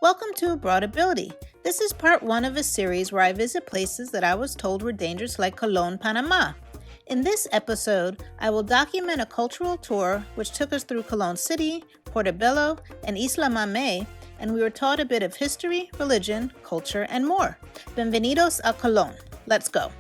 Welcome to Abroad Ability. This is part one of a series where I visit places that I was told were dangerous, like Colón, Panama. In this episode, I will document a cultural tour which took us through Colón City, Portobello, and Isla Mamey, and we were taught a bit of history, religion, culture, and more. Benvinedos a Colón. Let's go.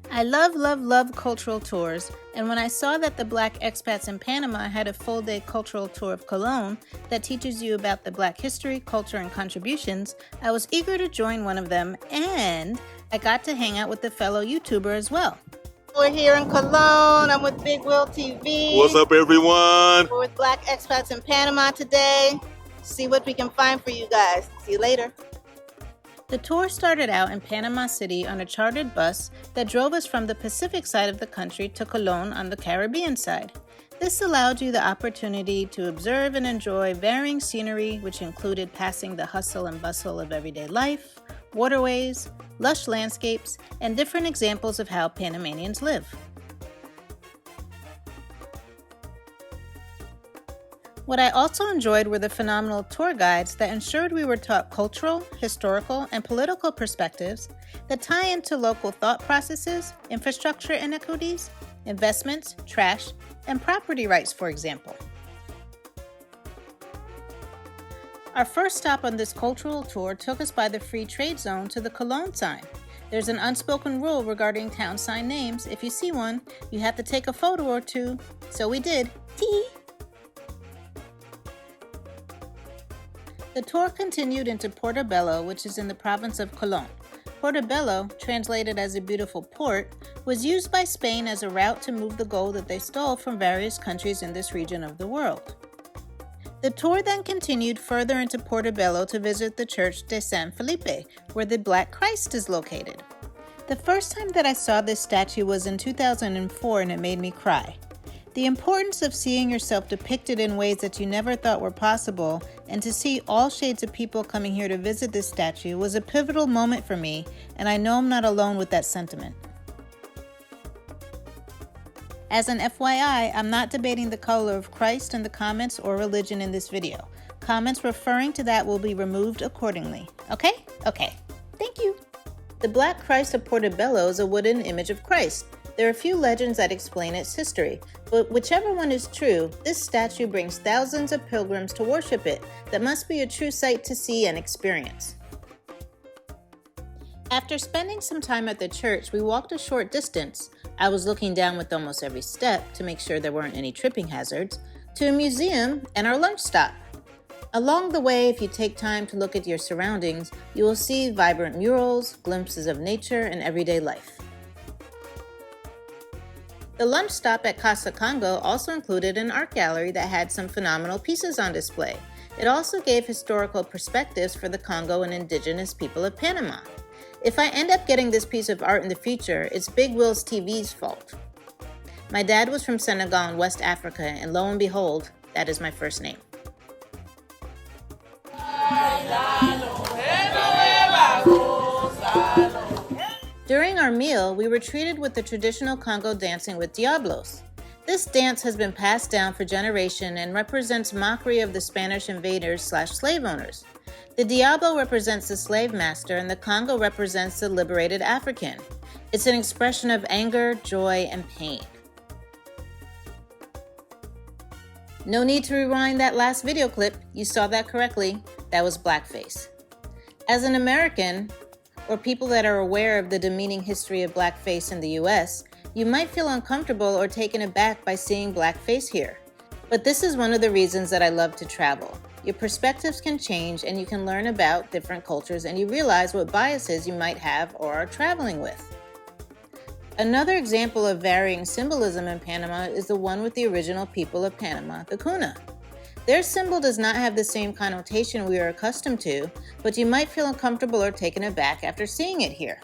I love cultural tours, and when I saw that the Black expats in Panama had a full-day cultural tour of Colón that teaches you about the Black history, culture, and contributions, I was eager to join one of them, and I got to hang out with a fellow YouTuber as well. We're here in Colón. I'm with Big Will TV. What's up, everyone? We're with Black expats in Panama today. See what we can find for you guys. See you later. The tour started out in Panama City on a chartered bus that drove us from the Pacific side of the country to Colón on the Caribbean side. This allowed you the opportunity to observe and enjoy varying scenery, which included passing the hustle and bustle of everyday life, waterways, lush landscapes, and different examples of how Panamanians live. What I also enjoyed were the phenomenal tour guides that ensured we were taught cultural, historical, and political perspectives that tie into local thought processes, infrastructure inequities, investments, trash, and property rights, for example. Our first stop on this cultural tour took us by the free trade zone to the Colón sign. There's an unspoken rule regarding town sign names. If you see one, you have to take a photo or two. So we did. Tee! The tour continued into Portobello, which is in the province of Colón. Portobello, translated as a beautiful port, was used by Spain as a route to move the gold that they stole from various countries in this region of the world. The tour then continued further into Portobello to visit the Church de San Felipe, where the Black Christ is located. The first time that I saw this statue was in 2004, and it made me cry. The importance of seeing yourself depicted in ways that you never thought were possible, and to see all shades of people coming here to visit this statue was a pivotal moment for me, and I know I'm not alone with that sentiment. As an FYI, I'm not debating the color of Christ in the comments or religion in this video. Comments referring to that will be removed accordingly. Okay? Okay. Thank you. The Black Christ of Portobello is a wooden image of Christ. There are a few legends that explain its history, but whichever one is true, this statue brings thousands of pilgrims to worship it. That must be a true sight to see and experience. After spending some time at the church, we walked a short distance. I was looking down with almost every step to make sure there weren't any tripping hazards, to a museum and our lunch stop. Along the way, if you take time to look at your surroundings, you will see vibrant murals, glimpses of nature and everyday life. The lunch stop at Casa Congo also included an art gallery that had some phenomenal pieces on display. It also gave historical perspectives for the Congo and indigenous people of Panama. If I end up getting this piece of art in the future, it's Big Will's TV's fault. My dad was from Senegal in West Africa, and lo and behold, that is my first name. During our meal, we were treated with the traditional Congo dancing with diablos. This dance has been passed down for generations and represents mockery of the Spanish invaders/slave owners. The diablo represents the slave master and the Congo represents the liberated African. It's an expression of anger, joy, and pain. No need to rewind that last video clip. You saw that correctly. That was blackface. As an American, or people that are aware of the demeaning history of blackface in the US, you might feel uncomfortable or taken aback by seeing blackface here. But this is one of the reasons that I love to travel. Your perspectives can change and you can learn about different cultures and you realize what biases you might have or are traveling with. Another example of varying symbolism in Panama is the one with the original people of Panama, the Kuna. Their symbol does not have the same connotation we are accustomed to, but you might feel uncomfortable or taken aback after seeing it here.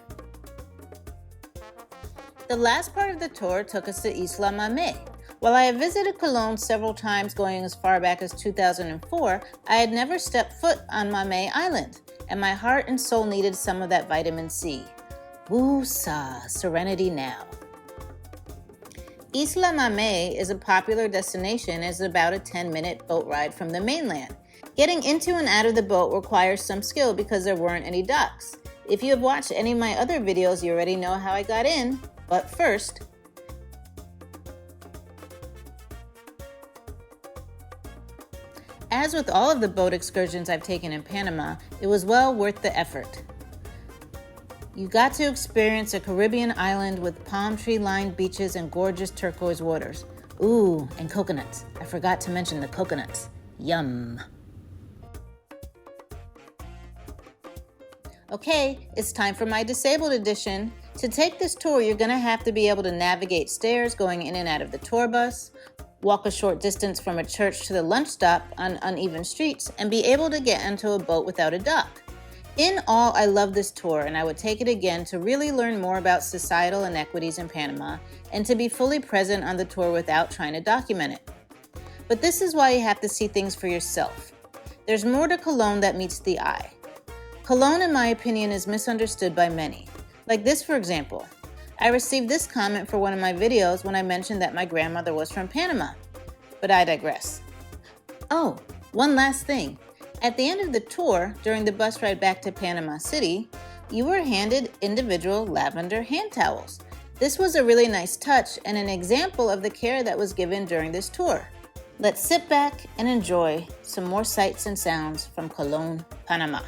The last part of the tour took us to Isla Mamey. While I have visited Colón several times going as far back as 2004, I had never stepped foot on Mamey Island, and my heart and soul needed some of that vitamin C. Woo-sa, serenity now. Isla Mamey is a popular destination and is about a 10-minute boat ride from the mainland. Getting into and out of the boat requires some skill because there weren't any docks. If you have watched any of my other videos, you already know how I got in, but first, as with all of the boat excursions I've taken in Panama, it was well worth the effort. You got to experience a Caribbean island with palm tree-lined beaches and gorgeous turquoise waters. Ooh, and coconuts. I forgot to mention the coconuts. Yum. Okay, it's time for my disabled edition. To take this tour, you're gonna have to be able to navigate stairs going in and out of the tour bus, walk a short distance from a church to the lunch stop on uneven streets, and be able to get into a boat without a dock. In all, I love this tour, and I would take it again to really learn more about societal inequities in Panama and to be fully present on the tour without trying to document it. But this is why you have to see things for yourself. There's more to Cologne that meets the eye. Cologne, in my opinion, is misunderstood by many. Like this, for example. I received this comment for one of my videos when I mentioned that my grandmother was from Panama. But I digress. Oh, one last thing. At the end of the tour, during the bus ride back to Panama City, you were handed individual lavender hand towels. This was a really nice touch and an example of the care that was given during this tour. Let's sit back and enjoy some more sights and sounds from Cologne, Panama.